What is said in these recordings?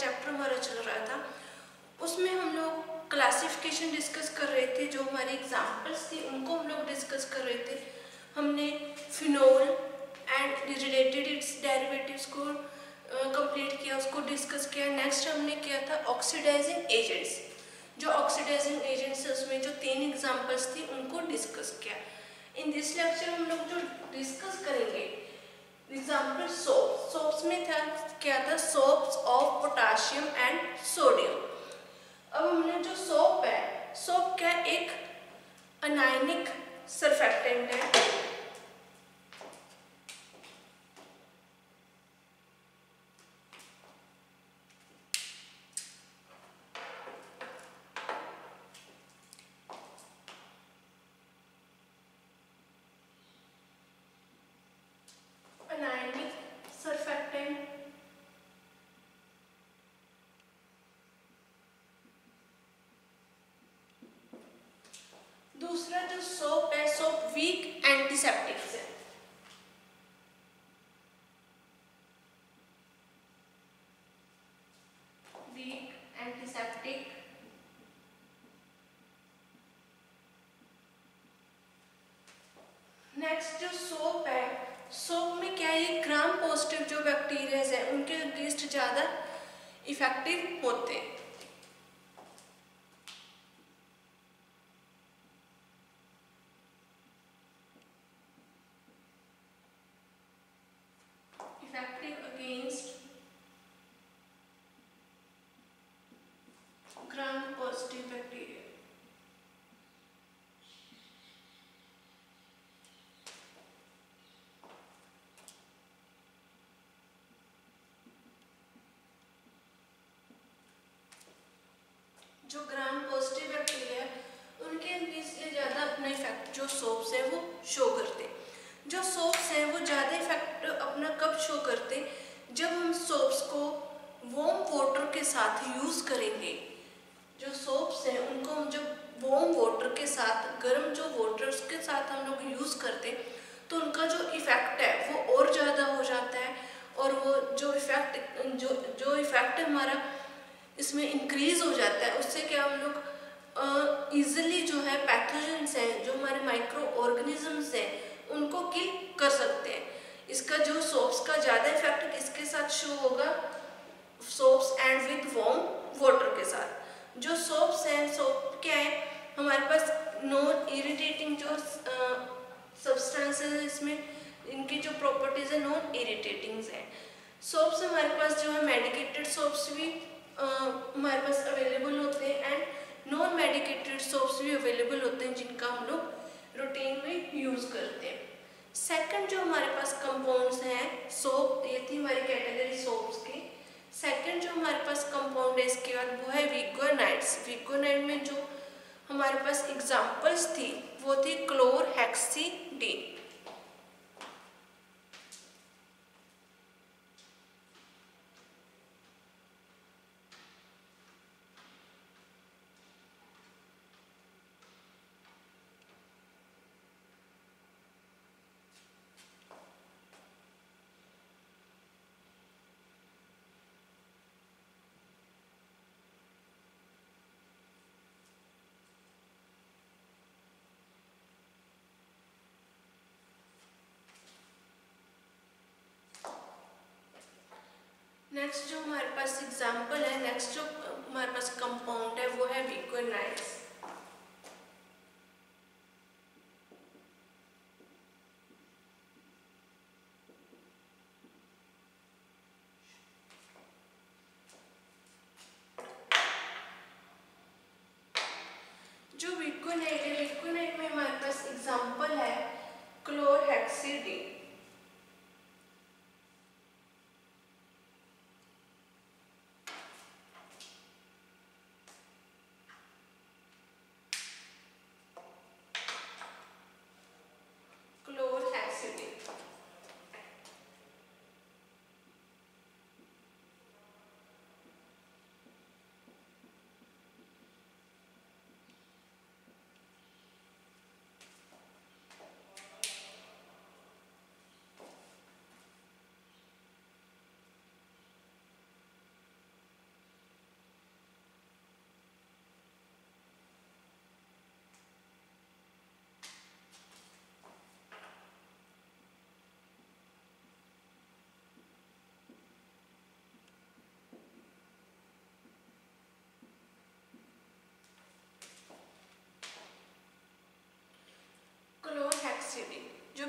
Chapter हमारा चल रहा था, उसमें हम लोग क्लासिफिकेशन डिस्कस कर रहे थे। जो हमारी एग्जाम्पल्स थी उनको हम लोग डिस्कस कर रहे थे। हमने phenol and related it's derivatives को कंप्लीट किया, उसको डिस्कस किया। नेक्स्ट हमने किया था ऑक्सीडाइजिंग एजेंट्स। जो ऑक्सीडाइजिंग एजेंट्स है उसमें जो 3 एग्जाम्पल्स थी उनको डिस्कस किया। इन दिस लेक्चर हम लोग जो डिस्कस करेंगे एग्जाम्पल सोप्स में था, क्या था, soaps of potassium and sodium. अब हमने जो सोप है, सोप क्या एक अनायनिक सरफेक्टेंट है। दूसरा जो सोप है, सोप वीक एंटीसेप्टिक है। Weak antiseptic. नेक्स्ट जो सोप है, सोप में क्या है, ग्राम पॉजिटिव जो बैक्टीरिया है उनके अगेंस्ट ज्यादा इफेक्टिव होते हैं। जो ग्राम पॉजिटिव बैक्टीरिया उनके अगेंस्ट ये ज़्यादा अपना इफेक्ट जो सोप्स है वो शो करते। जो सोप्स हैं वो ज़्यादा इफेक्ट अपना कब शो करते, जब हम सोप्स को वार्म वाटर के साथ यूज़ करेंगे। जो सोप्स हैं उनको हम जब वार्म वाटर के साथ, गर्म जो वाटर उसके साथ हम लोग यूज़ करते तो उनका जो इफेक्ट है वो और ज़्यादा हो जाता है। और वो जो इफेक्ट हमारा इसमें इंक्रीज हो जाता है। उससे क्या हम लोग इजीली जो है पैथोजेंस हैं, जो हमारे माइक्रो ऑर्गेनिजम्स हैं उनको किल कर सकते हैं। इसका जो सोप्स का ज़्यादा इफेक्ट किसके साथ शो होगा, soaps and with warm water के साथ। जो सोप्स हैं, सोप क्या है, हमारे पास नॉन इरिटेटिंग जो सब्सटेंसेस है, इसमें इनकी जो प्रॉपर्टीज है नॉन इरिटेटिंग है। सोप्स हमारे पास जो है मेडिकेटेड सोप्स भी हमारे पास अवेलेबल होते हैं एंड नॉन मेडिकेटेड सोप्स भी अवेलेबल होते हैं जिनका हम लोग रूटीन में यूज़ करते हैं। सेकंड जो हमारे पास कंपाउंड्स हैं सोप, ये थी हमारी कैटेगरी सोप्स की। सेकंड जो हमारे पास कंपाउंड है इसके बाद वो है विगोनाइड्स। विगोनाइड में जो हमारे पास एग्जाम्पल्स थी वो थी क्लोरहेक्सिडिन। नेक्स्ट जो हमारे पास एग्जाम्पल है, नेक्स्ट जो हमारे पास कंपाउंड है वो है विगोनाइड्स। जो विगोनाइड है, विगोनाइड में हमारे पास एग्जाम्पल है क्लोरहेक्सिडिन।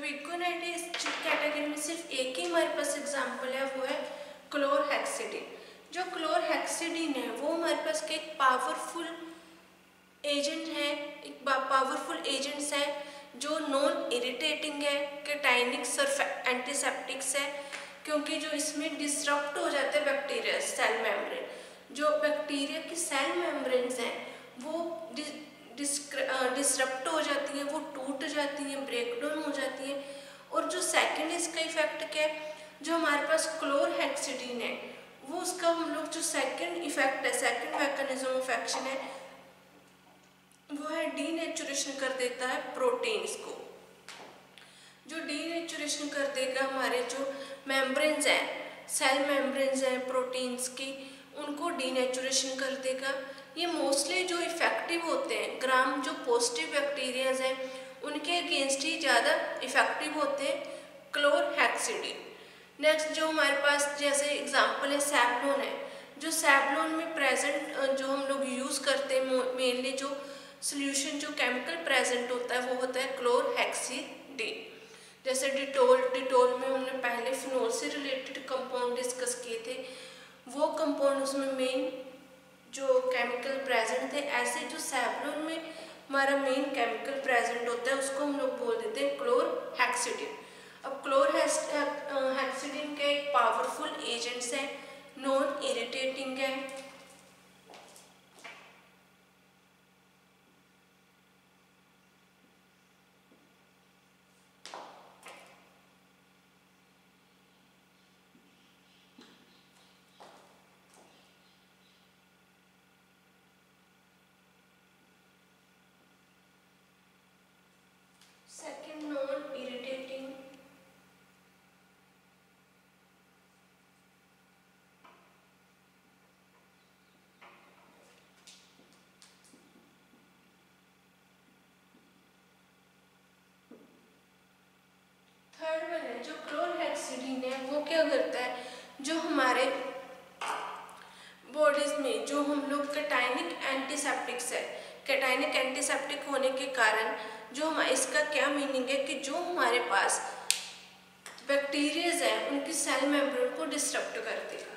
वीकोनाइट इस कैटेगरी में सिर्फ एक ही हमारे पास एग्जाम्पल है, वो है क्लोरहेक्सिडिन। जो क्लोरहेक्सिडिन है वो हमारे पास के एक पावरफुल एजेंट है, एक पावरफुल एजेंट्स है जो नॉन इरिटेटिंग है, कैटाइनिक्स और एंटीसेप्टिक्स है, क्योंकि जो इसमें डिसरप्ट हो जाते हैं बैक्टीरिया सेल मेम्ब्रेन, जो बैक्टीरिया की सेल मेम्ब्रेन्स हैं वो डिसरप्ट हो जाती हैं, वो टूट जाती हैं, ब्रेक डाउन हो जाती हैं। और जो सेकंड इसका इफेक्ट क्या है, जो हमारे पास क्लोरहेक्सिडिन है वो उसका हम लोग जो सेकंड इफेक्ट है, सेकंड मैकेनिज्म ऑफ एक्शन है वो है डीनेचुरेशन कर देता है प्रोटीन्स को। जो डीनेचुरेशन कर देगा हमारे जो मेम्ब्रेन्स हैं, सेल मेम्ब्रेन्स हैं प्रोटीन्स की, उनको डीनेचुरेशन कर देगा। ये मोस्टली जो इफेक्टिव होते हैं ग्राम जो पॉजिटिव बैक्टीरियाज हैं उनके अगेंस्ट ही ज़्यादा इफेक्टिव होते हैं क्लोरहेक्सिडिन। नेक्स्ट जो हमारे पास जैसे एग्जांपल है सैवलोन है, जो सैवलोन में प्रेजेंट जो हम लोग यूज़ करते हैं मेनली जो सोल्यूशन जो केमिकल प्रेजेंट होता है वो होता है क्लोरहेक्सिडिन। जैसे डिटोल में हमने पहले फिनोल से रिलेटेड कंपाउंड डिस्कस किए थे, वो कंपाउंड उसमें मेन जो केमिकल प्रेजेंट थे। ऐसे जो सैवलोन में हमारा मेन केमिकल प्रेजेंट होता है उसको हम लोग बोल देते हैं क्लोरहेक्सिडिन। अब क्लोरहेक्सिडिन के एक पावरफुल एजेंट्स हैं, नॉन इरिटेटिंग है, second non irritating, third one है जो क्लोरहेक्सिडिन है वो क्या करता है, जो हमारे बॉडीज में जो हम लोग कैटाइनिक एंटीसेप्टिक्स है, कैटाइनिक एंटीसेप्टिक होने के कारण जो हम इसका क्या मीनिंग है कि जो हमारे पास बैक्टीरियाज हैं उनकी सेल मेम्ब्रेन को डिस्टर्ब कर देगा।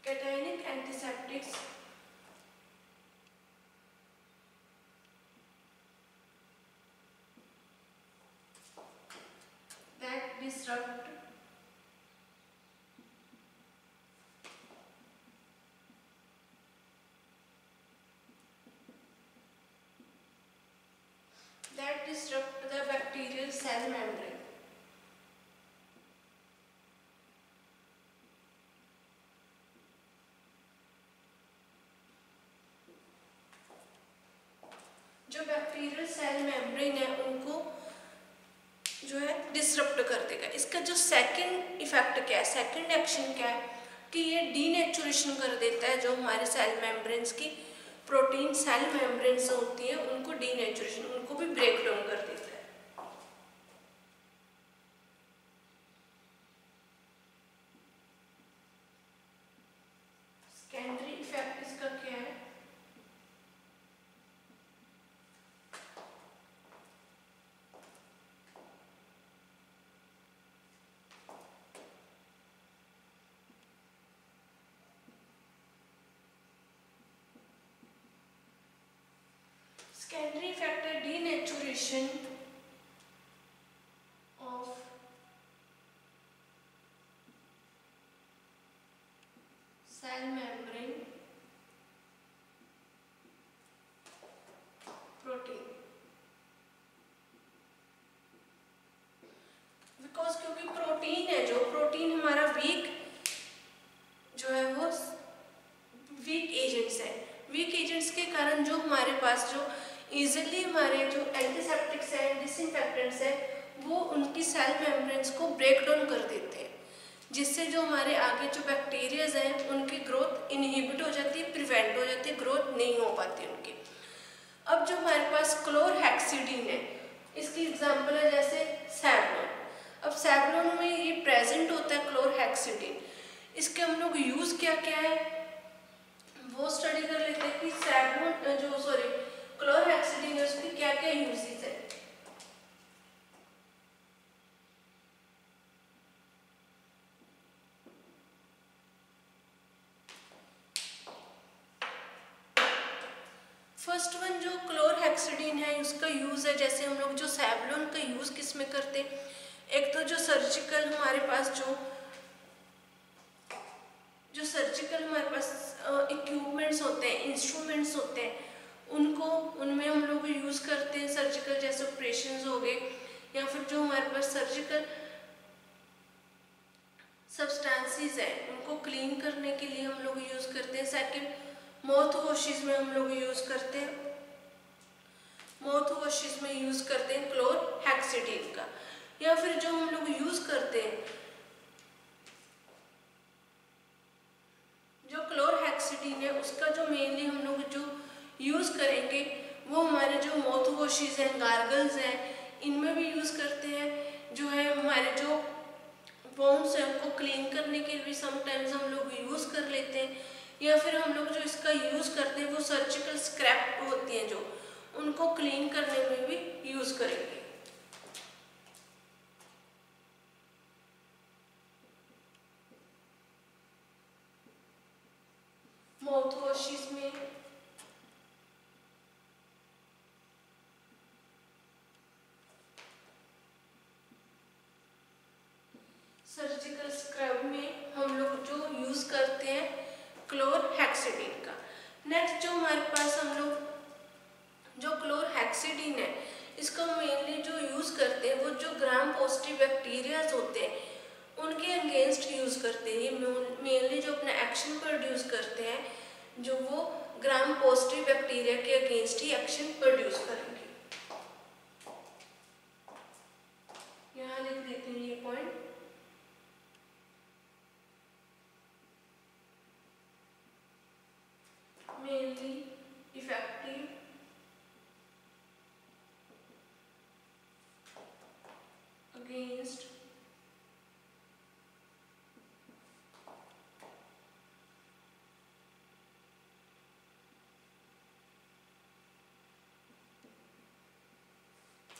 Cationic antiseptics that disrupt the bacterial cell membrane. जो बैक्टीरियल सेल मेम्ब्रेन है उनको जो है डिसरप्ट कर देगा। इसका जो सेकंड इफेक्ट क्या है, सेकंड एक्शन क्या है कि ये डीनेचुरेशन कर देता है जो हमारे सेल मेम्ब्रेन्स की प्रोटीन सेल मेम्ब्रेन्स होती हैं उनको डीनेचुरेशन, उनको भी ब्रेक डाउन कर देता है। सेकेंडरी इफेक्ट इसका क्या है, secondary factor denaturation of cell membrane protein, because क्योंकि प्रोटीन है, जो प्रोटीन हमारा वीक जो है वो वीक एजेंट्स है, वीक एजेंट्स के कारण जो हमारे पास जो इजीली हमारे जो एंटीसेप्टिक्स हैं, डिसइंफेक्टेंट्स हैं, वो उनकी सेल मेम्ब्रेन्स को ब्रेक डाउन कर देते हैं, जिससे जो हमारे आगे जो बैक्टीरियाज हैं उनकी ग्रोथ इनहिबिट हो जाती है, प्रिवेंट हो जाती है, ग्रोथ नहीं हो पाती उनकी। अब जो हमारे पास क्लोरहेक्सिडिन है इसकी एग्जांपल है जैसे सैवलोन। सैवलॉन में ये प्रेजेंट होता है क्लोरहेक्सिडिन। इसके हम लोग यूज क्या क्या है वो स्टडी कर लेते हैं कि सैवलॉन क्लोरहेक्सिडिन है उसके क्या क्या यूजेस है। फर्स्ट वन जो क्लोरहेक्सिडिन है उसका यूज है, जैसे हम लोग जो सैवलॉन का यूज किस में करते हैं, एक तो जो सर्जिकल हमारे पास जो सर्जिकल हमारे पास इक्विपमेंट्स होते हैं, इंस्ट्रूमेंट्स होते हैं, उनमें हम लोग यूज करते हैं सर्जिकल, जैसे ऑपरेशंस हो गए, या फिर जो हमारे पास सर्जिकल सब्सटेंसेस है उनको क्लीन करने के लिए हम लोग यूज करते हैं। सेकंड, माउथ वॉशेस में हम लोग यूज करते हैं, माउथ वॉशेस में यूज करते हैं क्लोरहेक्सिडिन का। या फिर जो हम लोग यूज करते हैं जो क्लोरहेक्सिडिन है उसका जो मेनली हम लोग जो यूज करेंगे वो हमारे जो माउथ वॉशेस हैं, गार्गल्स हैं, इनमें भी यूज करते हैं। जो है हमारे जो बोन्स है उनको क्लीन करने के लिए भी समटाइम्स हम लोग यूज कर लेते हैं। या फिर हम लोग जो इसका यूज करते हैं वो सर्जिकल स्क्रैप होती हैं जो उनको क्लीन करने में भी यूज करेंगे। माउथ वॉशेस में सर्जिकल स्क्रब में हम लोग जो यूज करते हैं क्लोरहेक्सिडिन का। नेक्स्ट जो हमारे पास हम लोग जो क्लोरहेक्सिडिन है इसका मेनली जो यूज करते हैं वो जो ग्राम पॉजिटिव बैक्टीरियाज होते हैं उनके अगेंस्ट यूज करते हैं। ये मेनली जो अपना एक्शन प्रोड्यूस करते हैं जो वो ग्राम पॉजिटिव बैक्टीरिया के अगेंस्ट ही एक्शन प्रोड्यूस करेंगे। यहाँ लिख देते हैं ये point. Mainly effective against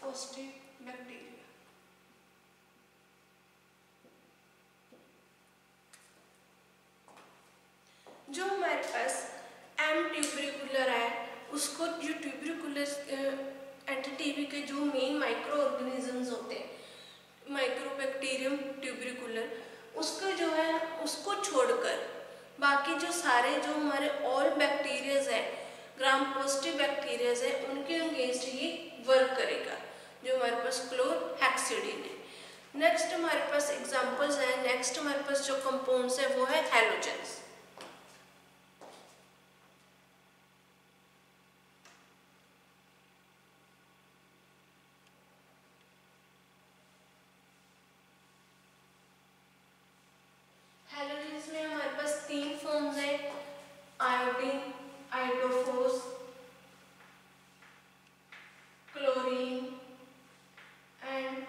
positive bacteria। जो हमारे पास एम ट्यूबरिकुलर है उसको जो ट्यूबरिकुलर एंटिटी के जो मेन माइक्रो ऑर्गेनिजम्स होते हैं, माइक्रोबैक्टीरियम ट्यूबरिकुलर, उसका जो है उसको छोड़कर बाकी जो सारे जो हमारे ऑल बैक्टीरियाज है, ग्राम पॉजिटिव बैक्टीरियाज है, उनके अगेंस्ट ये वर्क करेगा जो हमारे पास क्लोरहेक्सिडिन है। नेक्स्ट हमारे पास एग्जांपल्स हैं, नेक्स्ट हमारे पास जो कंपाउंड्स है वो है हैलोजेंस। हैलोजेंस में हमारे पास तीन फॉर्म्स हैं, आयोडीन, आयोडोफोर्स, क्लोरीन एंड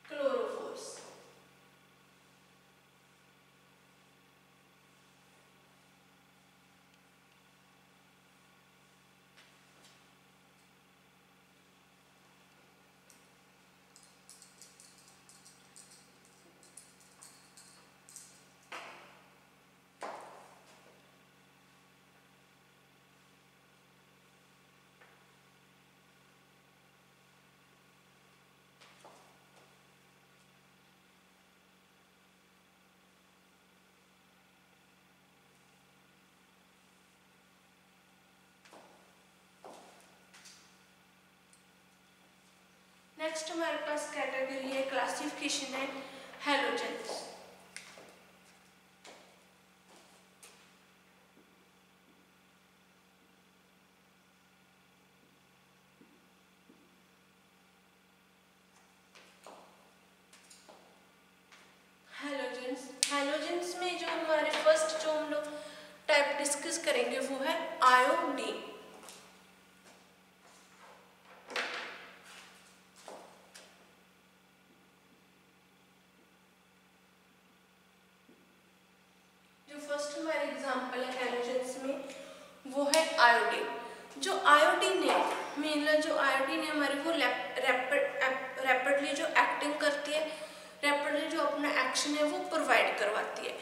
क्लोरोफोर्स। नेक्स्ट हमारे पास कैटेगरी है, क्लासिफिकेशन है हैलोजेंस। हैलोजेंस में जो हमारे फर्स्ट जो हम लोग टाइप डिस्कस करेंगे वो है आयोडीन। एग्जांपल है हैलोजेंस में वो है आयोडीन। जो आयोडीन है मेनली जो आयोडीन है हमारी वो रैपिडली जो एक्टिंग करती है, रैपिडली जो अपना एक्शन है वो प्रोवाइड करवाती है।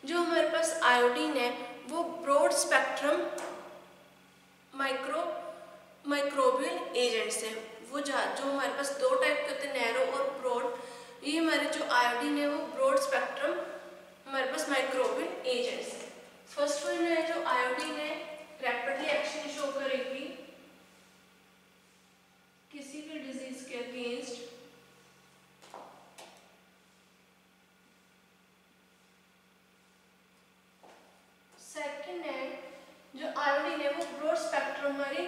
जो हमारे पास आयोडीन है वो ब्रॉड स्पेक्ट्रम माइक्रोबियल एजेंट्स है। वो जो हमारे पास दो टाइप के होते हैं, नैरो और ब्रॉड। ये हमारे जो आयोडीन है वो ब्रॉड स्पेक्ट्रम हमारे पास माइक्रोबियल एजेंट्स है। फर्स्ट वन है जो आयोडीन है रैपिडली एक्शन शो करेगी किसी भी डिजीज के अगेंस्ट। सेकंड है जो आयोडीन है वो ब्रॉड स्पेक्ट्रम हमारी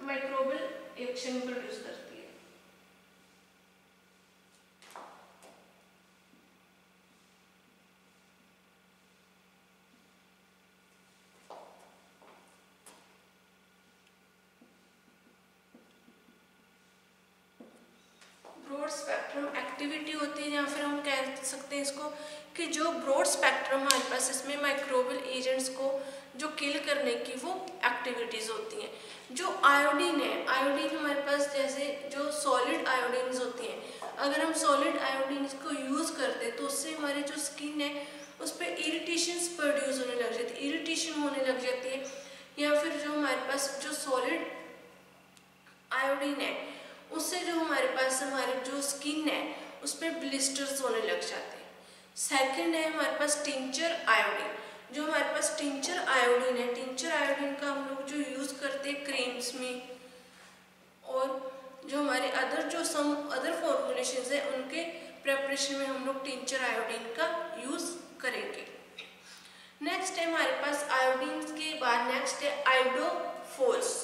माइक्रोबियल एक्शन प्रोड्यूस करती है। ब्रॉड स्पेक्ट्रम एक्टिविटी होती है, या फिर हम कह सकते हैं इसको कि जो ब्रॉड स्पेक्ट्रम हमारे पास इसमें माइक्रोबियल एजेंट्स को जो किल करने की वो एक्टिविटीज़ होती हैं। जो आयोडीन है, आयोडीन हमारे पास जैसे जो सॉलिड आयोडीन्स होती हैं, अगर हम सॉलिड आयोडीन्स को यूज़ करते हैं तो उससे हमारी जो स्किन है उस पर इरिटेशंस प्रोड्यूस होने लग जाती है, इरिटेशन होने लग जाती है। या फिर जो हमारे पास जो सॉलिड आयोडीन है उससे जो हमारे पास हमारी जो स्किन है उस पर ब्लिस्टर्स होने लग जाते हैं। सेकंड है हमारे पास टिंचर आयोडीन। जो हमारे पास टिंचर आयोडीन है, टिंचर आयोडीन का हम लोग जो यूज़ करते हैं क्रीम्स में, और जो हमारे अदर फॉर्मुलेशंस है उनके प्रेपरेशन में हम लोग टिंचर आयोडीन का यूज़ करेंगे। नेक्स्ट है हमारे पास आयोडीन के बाद नेक्स्ट है आयोडोफोर्स।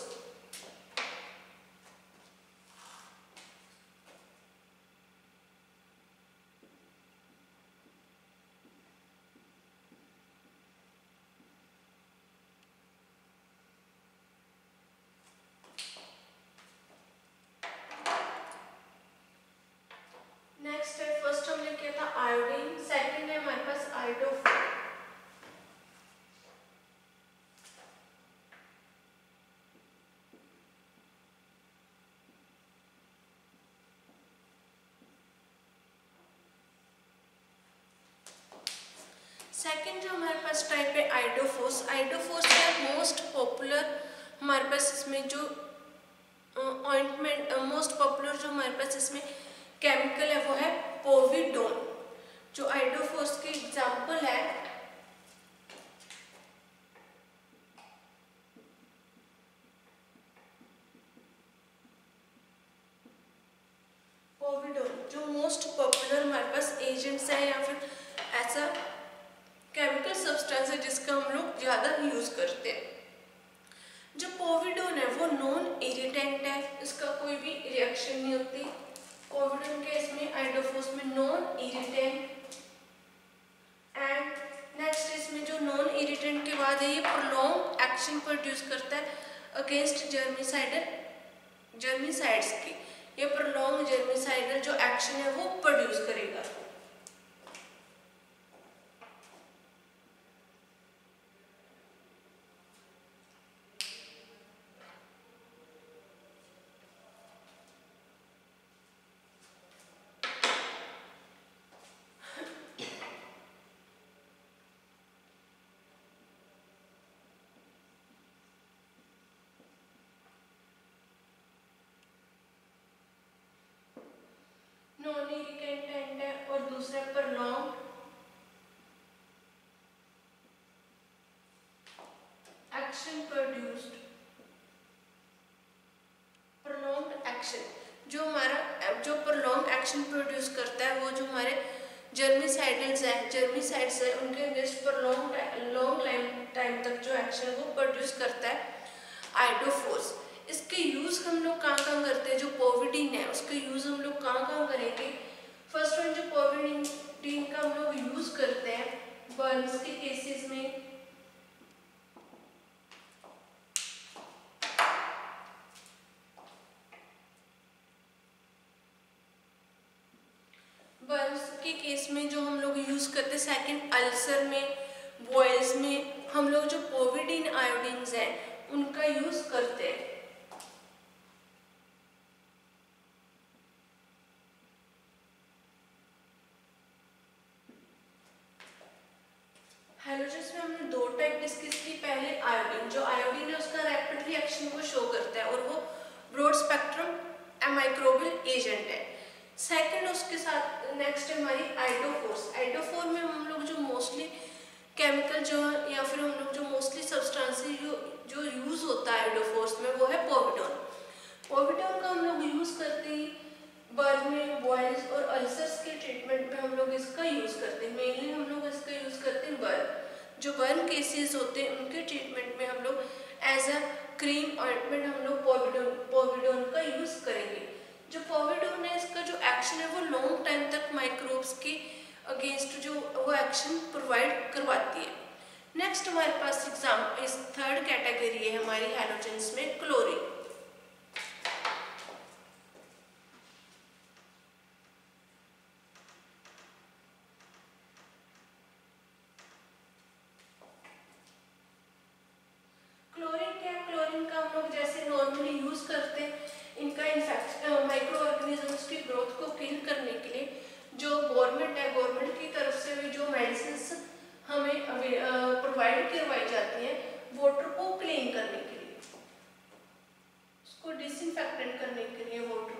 नेक्स्ट है फर्स्ट हमने किया था आयोडीन, सेकंड है हमारे पास आयोडोफोर। सेकंड जो हमारे पास टाइप है आयोडोफोर्स। आयोडोफोर्स है मोस्ट पॉपुलर हमारे पास इसमें जो ऑइंटमेंट मोस्ट पॉपुलर जो हमारे पास इसमें केमिकल है वो है पोविडोन। जो आयोडोफोर्स की एग्जांपल है पोविडोन, जो मोस्ट पॉपुलर हमारे पास एजेंट्स है या फिर ऐसा केमिकल सब्सटेंस है जिसका हम लोग ज़्यादा यूज़ करते हैं। जो पोविडोन है वो नॉन इरिटेंट है, इसका कोई भी रिएक्शन नहीं होती। पोविडोन के इसमें आयोडोफोर्स में नॉन इरिटेंट। एंड नेक्स्ट इसमें जो नॉन इरिटेंट के बाद है ये प्रोलॉन्ग एक्शन प्रोड्यूस करता है अगेंस्ट जर्मिसाइड्स की। ये प्रोलॉन्ग जर्मिसाइडल जो एक्शन है वो प्रोड्यूस करेगा। नॉन इरिटेंट है और दूसरा prolong action produced. Prolong action जो हमारा जो प्रोलॉन्ग एक्शन प्रोड्यूस करता है वो जो हमारे जर्मिसाइड्स है उनके अगेंस्ट पर लॉन्ग टाइम तक जो एक्शन वो प्रोड्यूस करता है आयोडोफोर्स। इसके यूज़ हम लोग कहाँ करते हैं, जो पोविडीन है उसके यूज़ हम लोग कहाँ करेंगे। फर्स्ट वन जो पोविडीन का हम लोग यूज़ करते हैं बर्न्स के केसेस में, बर्न्स के केस में जो हम लोग यूज़ करते हैं। सेकंड अल्सर में, बॉयल्स में हम लोग जो पोविडीन आयोडीन्स हैं उनका यूज करते हैं। हैलोजेंस में हमने दो टाइप डिस्कस की। पहले आयोडीन, जो आयोडीन है उसका रैपिड रिएक्शन को शो करता है और वो ब्रॉड स्पेक्ट्रम माइक्रोबियल एजेंट है। सेकंड उसके साथ नेक्स्ट है हमारी आइडोफोर्स। आइडोफोर में हम लोग जो मोस्टली केमिकल जो या फिर हम लोग जो मोस्टली सब्सटेंसेस जो यूज होता है आइडोफोर्स में वो है पोविडोन। पोविडोन का हम लोग यूज करते हैं बर्न में, बॉयल्स और अल्सर्स के ट्रीटमेंट में हम लोग इसका यूज करते हैं। मेनली हम लोग इसका यूज करते हैं बर्न, जो बर्न केसेस होते हैं उनके ट्रीटमेंट में हम लोग एज अ क्रीम ऑइंटमेंट हम लोग पोविडोन का यूज करेंगे। जो पोविडोन है इसका जो एक्शन है वो लॉन्ग टाइम तक माइक्रोब्स के अगेंस्ट जो वो एक्शन प्रोवाइड करवाती है। नेक्स्ट हमारे पास एग्जाम इस थर्ड कैटेगरी है हमारी हैलोजेंस में क्लोरीन। क्लोरीन क्या है? क्लोरीन का हम लोग जैसे नॉर्मली यूज करते हैं इनका इन्फेक्शन माइक्रो ऑर्गेनिजम्स की ग्रोथ को किल करने के लिए जो गवर्नमेंट है, गवर्नमेंट की तरफ से भी जो मेडिसिन हमें प्रोवाइड करवाई जाती है वाटर को क्लीन करने के लिए, उसको डिसइंफेक्टेंट करने के लिए वाटर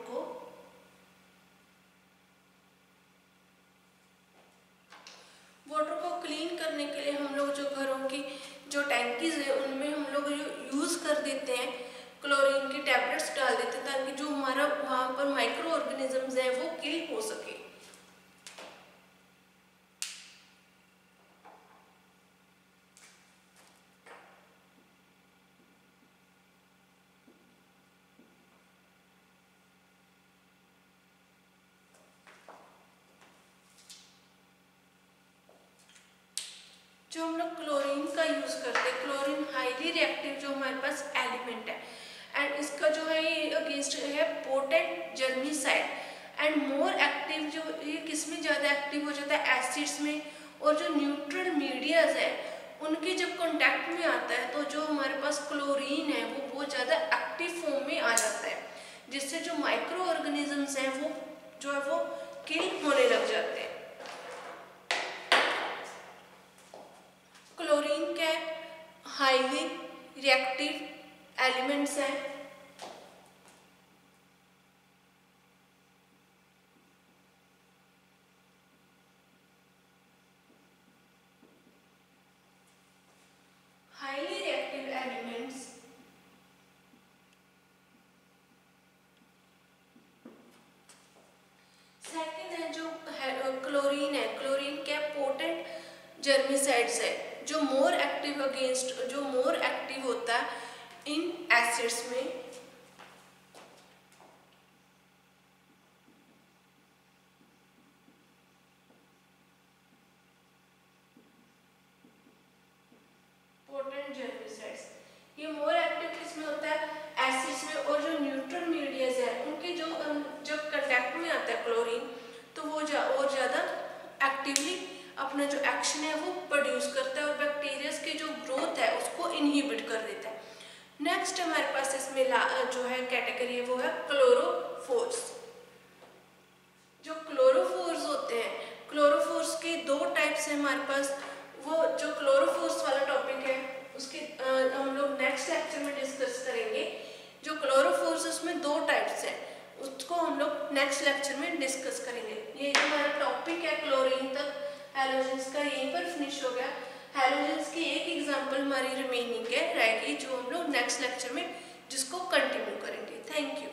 को क्लीन करने के लिए हम लोग जो घरों की जो टैंकीज है उनमें हम लोग यूज कर देते हैं क्लोरीन की टैबलेट्स डाल देते हैं ताकि जो हमारा वहाँ पर माइक्रो ऑर्गेनिजम्स हैं वो किल हो सके। जो हम लोग क्लोरीन का यूज करते हैं, क्लोरीन हाईली रिएक्टिव जो हमारे पास एलिमेंट है एंड इसका जो है ये अगेंस्ट है पोटेंट जर्मीसाइड एंड मोर एक्टिव। जो ये किसमें ज़्यादा एक्टिव हो जाता है? एसिड्स में, और जो न्यूट्रल मीडियाज है उनके जब कांटेक्ट में आता है तो जो हमारे पास क्लोरीन है वो बहुत ज़्यादा एक्टिव फॉर्म में आ जाता है जिससे जो माइक्रो ऑर्गेनिजम्स हैं वो जो है वो किल होने लग जाते हैं। क्लोरीन क्या है? हाईली रिएक्टिव एलिमेंट्स हैं। हाईली रिएक्टिव एलिमेंट्स सेकंड है जो क्लोरीन है, क्लोरीन क्या पोटेंट जर्मीसाइड्स है जो मोर एक्टिव होता है इन एसिड्स में। पोटेंट जर्मीसाइड्स ये मोर एक्टिव किसमें होता है? एसिड्स में, और जो न्यूट्रल मीडियाज है उनके जो जब कांटेक्ट में आता है क्लोरीन तो वो और ज़्यादा एक्टिवली अपना जो एक्शन है वो प्रोड्यूस करता है और बैक्टीरिया के जो ग्रोथ है उसको इनहिबिट कर देता है। नेक्स्ट हमारे पास इसमें जो है कैटेगरी है वो है क्लोरोफोर्स। जो क्लोरोफोर्स होते हैं, क्लोरोफोर्स के दो टाइप्स हैं हमारे पास। वो जो क्लोरोफोर्स वाला टॉपिक है उसके हम लोग नेक्स्ट लेक्चर में डिस्कस करेंगे। जो क्लोरोफोर्स उसमें दो टाइप्स हैं उसको हम लोग नेक्स्ट लेक्चर में डिस्कस करेंगे। ये जो हमारा टॉपिक है क्लोरीन तक हैलोजेंस का यहीं पर फिनिश हो गया। हैलोजेंस की एक एग्जांपल हमारी रिमेनिंग है रहेगी जो हम लोग नेक्स्ट लेक्चर में जिसको कंटिन्यू करेंगे। Thank you.